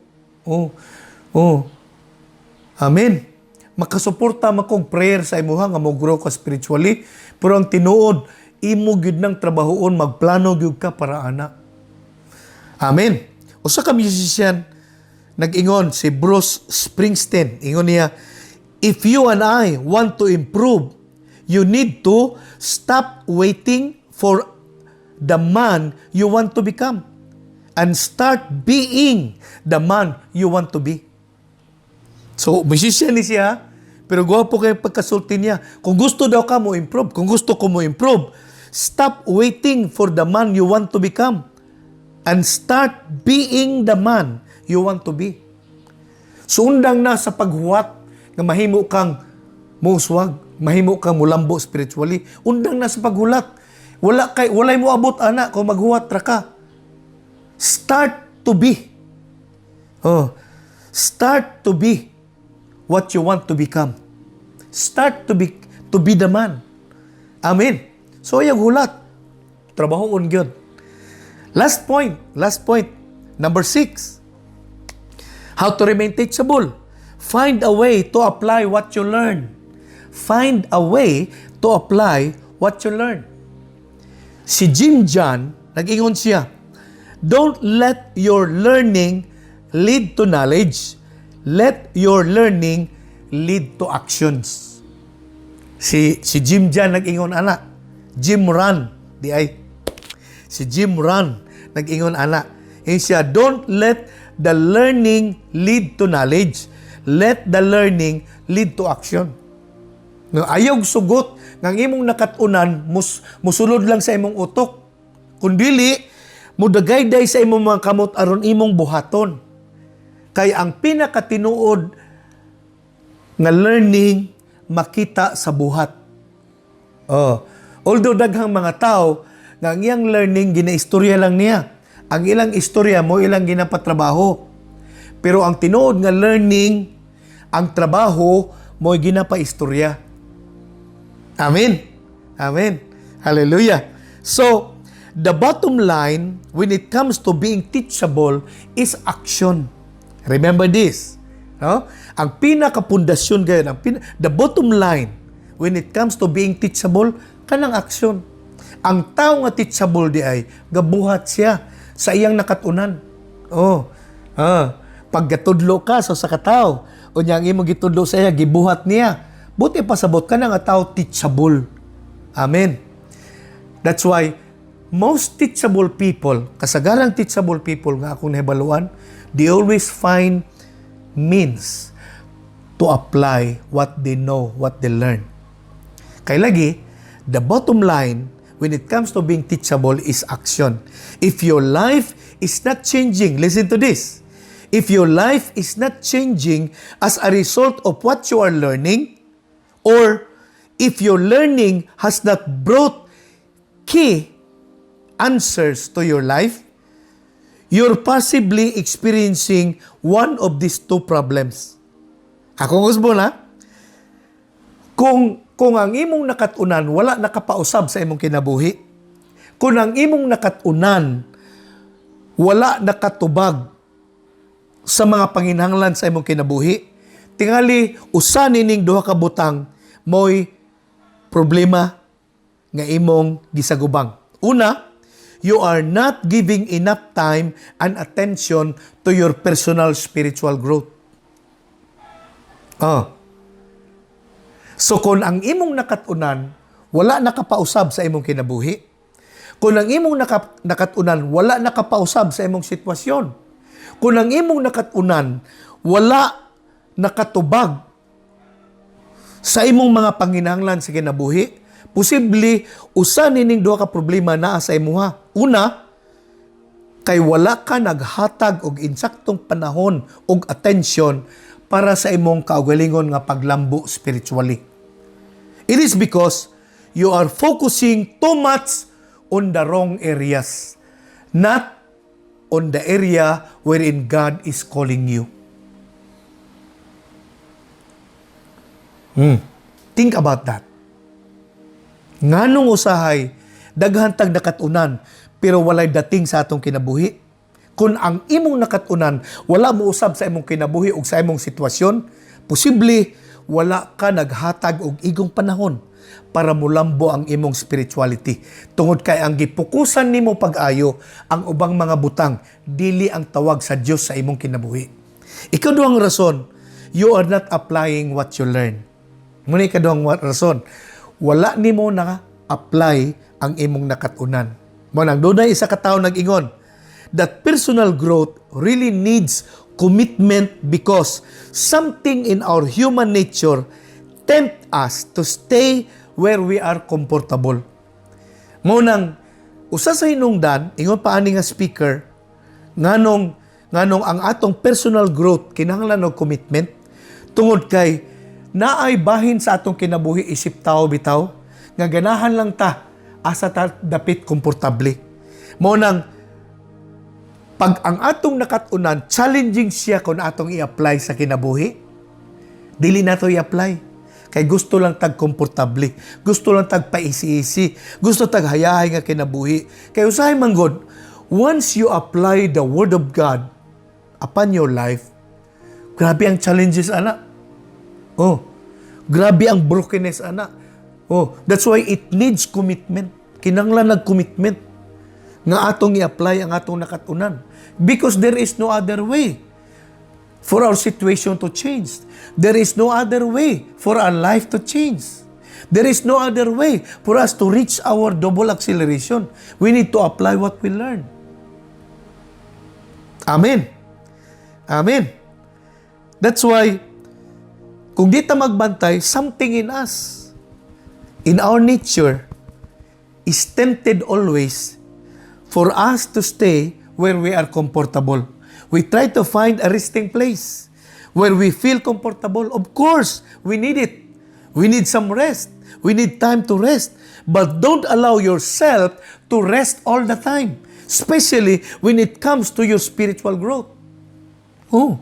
Amen. Makasuporta man kog prayer sa imuha nga mo grow ka spiritually, pero ang tinuod imo gyud nang trabahoon, magplano gyud ka para ana. Amen. Usa ka musician nag-ingon, si Bruce Springsteen, ingon niya, if you and I want to improve you need to stop waiting for the man you want to become and start being the man you want to be. So, musician ni siya, pero gwapo kayo pagkasulti niya. Kung gusto daw ka mo improve, kung gusto ko mo improve, stop waiting for the man you want to become and start being the man you want to be. So, undang na sa paghuwat nga mahimo kang muswag, mahimo kang mulambo spiritually. Undang na sa paghulat. Walay mo abot, anak, kung maghuwat ra ka. Start to be. Start to be what you want to become. Start to be the man. Amen. So, yung hulat. Trabaho on God. Last point. Number 6. How to remain teachable. Find a way to apply what you learn. Find a way to apply what you learn. Si Jim John, nag-ingon siya, don't let your learning lead to knowledge. Let your learning lead to actions. Si Jim John nag-ingon ana. Jim Rohn, di ay. Si Jim Rohn nag-ingon ana. Yung siya, don't let the learning lead to knowledge. Let the learning lead to action. Ayaw sugot ng imong nakatunan, musulod lang sa imong utok. Kundili, mudagayday sa imong mga kamot aron imong buhaton. Kaya ang pinakatinuod nga learning makita sa buhat. Although daghang mga tao nga ang iyang learning ginaistorya lang niya. Ang ilang istorya mo ilang ginapatrabaho. Pero ang tinuod nga learning, ang trabaho mo ginapaistorya. Amen. Amen. Hallelujah. So, the bottom line when it comes to being teachable is action. Remember this. No? Ang pinakapundasyon gayon, the bottom line when it comes to being teachable, kanang action. Ang tao nga teachable di ay, gabuhat siya sa iyang nakatunan. Paggatudlo ka sa katao, o niya ang imong gitudlo sa iya, gibuhat niya. Buti pasabot ka na nga tao teachable. Amen. That's why, most teachable people, kasagarang teachable people nga akong nahibaluan, they always find means to apply what they know, what they learn. Kaya lagi, the bottom line, when it comes to being teachable, is action. If your life is not changing, listen to this, if your life is not changing as a result of what you are learning, or if your learning has not brought key answers to your life, you're possibly experiencing one of these two problems. Akong usbo na, kung ang imong nakatunan wala nakapausab sa imong kinabuhi, kung ang imong nakatunan wala nakatubag sa mga panginahanglan sa imong kinabuhi, tingali usa nining duha ka butang mo'y problema nga imong gisagubang. Una, you are not giving enough time and attention to your personal spiritual growth. So kung ang imong nakatunan wala nakapausab sa imong kinabuhi, kung ang imong nakatunan wala nakapausab sa imong sitwasyon, kung ang imong nakatunan wala nakatubag sa imong mga panginahanglan sa kinabuhi, posible usa nining duha ka problema naa sa imuha. Una, kay wala ka naghatag og insaktong panahon og atensyon para sa imong kaugalingon nga paglambo spiritually. It is because you are focusing too much on the wrong areas, not on the area wherein God is calling you. Think about that. Nganong usahay, daghan tag nakatunan, pero walay dating sa atong kinabuhi. Kung ang imong nakatunan, wala mo usab sa imong kinabuhi o sa imong sitwasyon, posible wala ka naghatag og igong panahon para mulambo ang imong spirituality. Tungod kay ang gipukusan nimo pag-ayo, ang ubang mga butang, dili ang tawag sa Dios sa imong kinabuhi. Ikaduhang rason, you are not applying what you learn. Muna ikaduhang rason, wala nimo na apply ang imong nakatunan. Mo nang dunay isa ka tawo nag-ingon that personal growth really needs commitment because something in our human nature tempt us to stay where we are comfortable. Mo nang usa sa hinungdan, ingon pa ani nga speaker, nganong ang atong personal growth kinahanglan og commitment tungod kay naay bahin sa atong kinabuhi isip tao bitaw nga ganahan lang ta asa ta dapit komportable. Mo nang pag ang atong nakatunan challenging siya kung atong i-apply sa kinabuhi, dili nato i-apply. Kay gusto lang tag komportable, gusto lang tag paisi-isi, gusto tag hayahay nga kinabuhi. Kay usahay man God, once you apply the Word of God upon your life, grabe ang challenges, ana. Oh, grabe ang brokenness, ana. Oh, that's why it needs commitment. Kinanglan nag-commitment nga atong i-apply ang atong nakatunan. Because there is no other way for our situation to change. There is no other way for our life to change. There is no other way for us to reach our double acceleration. We need to apply what we learn. Amen. Amen. That's why, kung di ta magbantay, something in us, in our nature, is tempted always for us to stay where we are comfortable. We try to find a resting place where we feel comfortable. Of course, we need it. We need some rest. We need time to rest. But don't allow yourself to rest all the time, especially when it comes to your spiritual growth. Oh,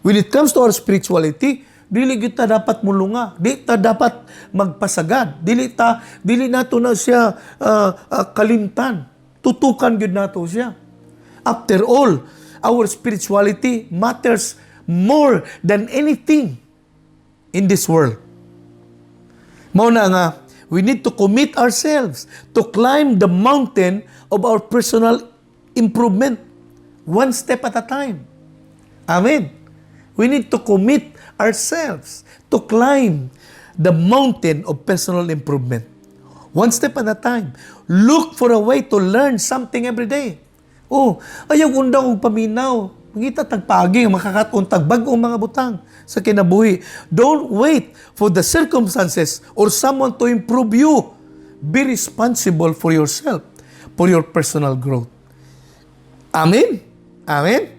when it comes to our spirituality, dili kita dapat mulunga, di ta dapat magpasagad, dili nato na siya kalimtan, tutukan gyud nato siya. After all, our spirituality matters more than anything in this world. Mao na nga, we need to commit ourselves to climb the mountain of our personal improvement, one step at a time. Amen. We need to commit ourselves to climb the mountain of personal improvement, one step at a time. Look for a way to learn something every day. Oh, ayaw undang og paminaw. Mangita tagpagi makakatuntag bag-ong mga butang sa kinabuhi. Don't wait for the circumstances or someone to improve you. Be responsible for yourself, for your personal growth. Amen? Amen?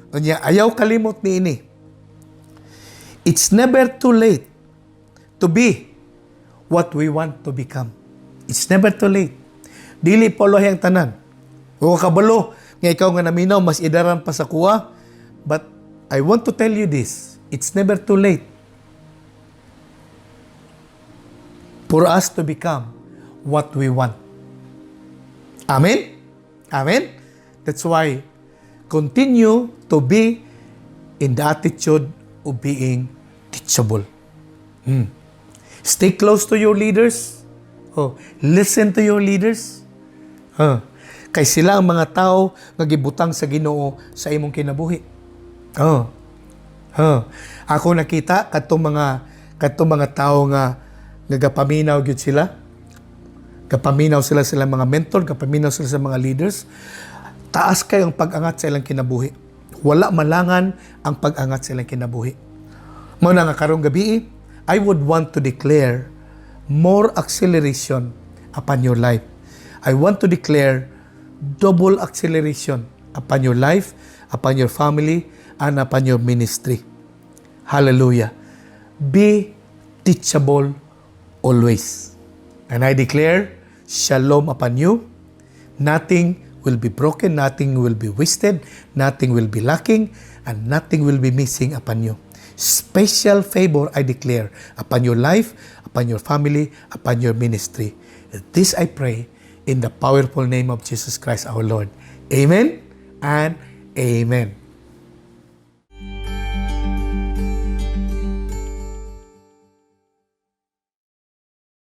Kanya, ayaw kalimot ni ini. It's never too late to be what we want to become. It's never too late. Dili poloy ang tanan. O kabalo, nga ikaw nga naminaw, mas idaran pa sa kuha. But I want to tell you this, it's never too late for us to become what we want. Amen? Amen? That's why, continue to be in the attitude of being teachable. Stay close to your leaders. Oh, listen to your leaders. Kay sila ang mga tao nga gibutang sa Ginoo sa imong kinabuhi. Ako nakita kadtong mga tao nga nagapaminaw gyud sila. Gapaminaw sila mga mentor, gapaminaw sila sa mga leaders. Taas kay ang pag-angat sa ilang kinabuhi. Wala malangan ang pag-angat sa ilang kinabuhi. Mao na nga karong gabi, I would want to declare more acceleration upon your life. I want to declare double acceleration upon your life, upon your family, and upon your ministry. Hallelujah. Be teachable always. And I declare shalom upon you. Nothing will be broken, nothing will be wasted, nothing will be lacking, and nothing will be missing upon you. Special favor I declare upon your life, upon your family, upon your ministry. This I pray in the powerful name of Jesus Christ our Lord. Amen and amen.